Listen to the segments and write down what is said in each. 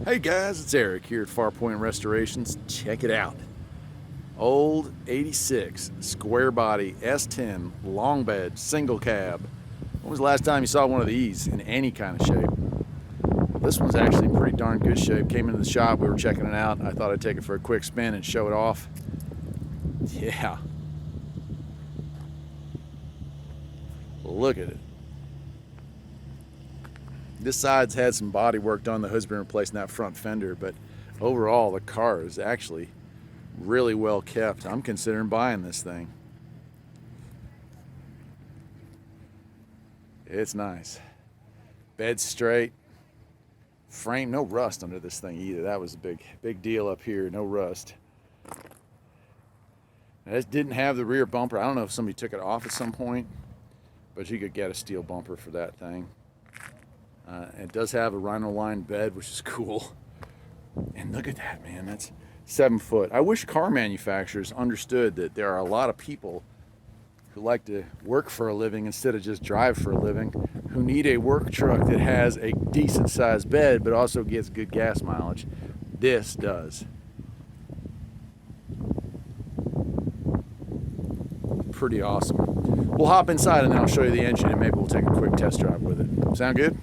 Hey guys, it's Eric here at Farpoint Restorations. Check it out. Old 86 square body S10 long bed single cab. When was the last time you saw one of these in any kind of shape? This one's actually in pretty darn good shape. Came into the shop, we were checking it out. I thought I'd take it for a quick spin and show it off. Yeah. Look at it. This side's had some body work done. The hood's been replacing that front fender, but overall the car is actually really well kept. I'm considering buying this thing. It's nice. Bed's straight. Frame, no rust under this thing either. That was a big deal up here, no rust. Now, this didn't have the rear bumper. I don't know if somebody took it off at some point, but you could get a steel bumper for that thing. It does have a rhino line bed, which is cool. And look at that, man. That's 7 foot. I wish car manufacturers understood that there are a lot of people who like to work for a living instead of just drive for a living, who need a work truck that has a decent sized bed but also gets good gas mileage. This does. Pretty awesome. We'll hop inside and then I'll show you the engine and maybe we'll take a quick test drive with it. Sound good?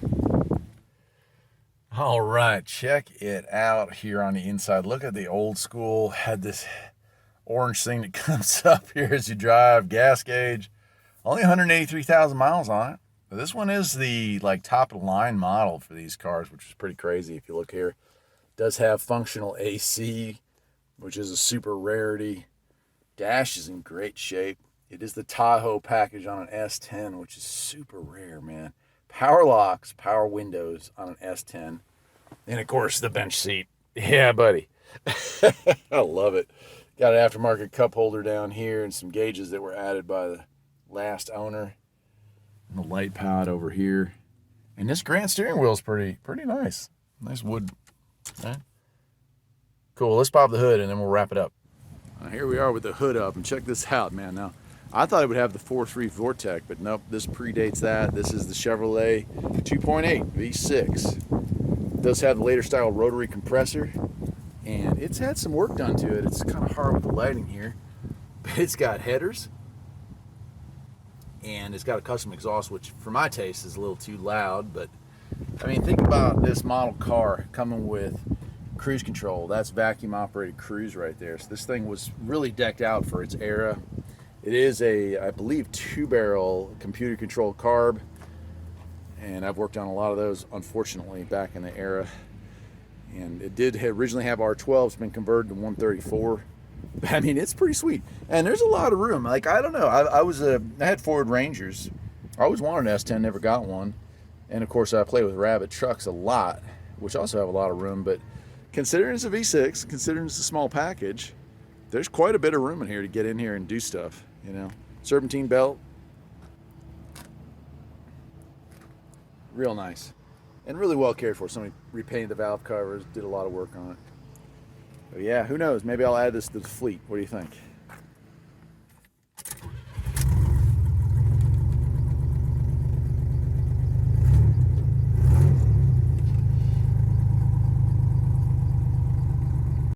All right, check it out here on the inside. Look at the old school, had this orange thing that comes up here as you drive, gas gauge. Only 183,000 miles on it. But this one is the top of the line model for these cars, which is pretty crazy. If you look here, it does have functional AC, which is a super rarity. Dash is in great shape. It is the Tahoe package on an S10, which is super rare, man. Power locks, power windows on an S10. And of course, the bench seat. Yeah, buddy. I love it. Got an aftermarket cup holder down here and some gauges that were added by the last owner. And the light pad over here. And this grand steering wheel is pretty nice. Nice wood. Right? Cool. Let's pop the hood and then we'll wrap it up. Here we are with the hood up, and check this out, man. Now, I thought it would have the 4.3 Vortec, but nope, this predates that. This is the Chevrolet 2.8 V6. It does have the later style rotary compressor, and it's had some work done to it. It's kind of hard with the lighting here, but it's got headers, and it's got a custom exhaust, which for my taste is a little too loud, but I mean, think about this model car coming with cruise control. That's vacuum operated cruise right there. So this thing was really decked out for its era. It is a, I believe, 2-barrel computer controlled carb, and I've worked on a lot of those, unfortunately, back in the era. And it did originally have R12. It's been converted to 134. I mean, it's pretty sweet, and there's a lot of room. I don't know. I had Ford Rangers. I always wanted an S10, never got one. And of course, I play with Rabbit trucks a lot, which also have a lot of room. But considering it's a V6, considering it's a small package, there's quite a bit of room in here to get in here and do stuff, you know. Serpentine belt. Real nice. And really well cared for. Somebody repainted the valve covers, did a lot of work on it. But yeah, who knows? Maybe I'll add this to the fleet. What do you think?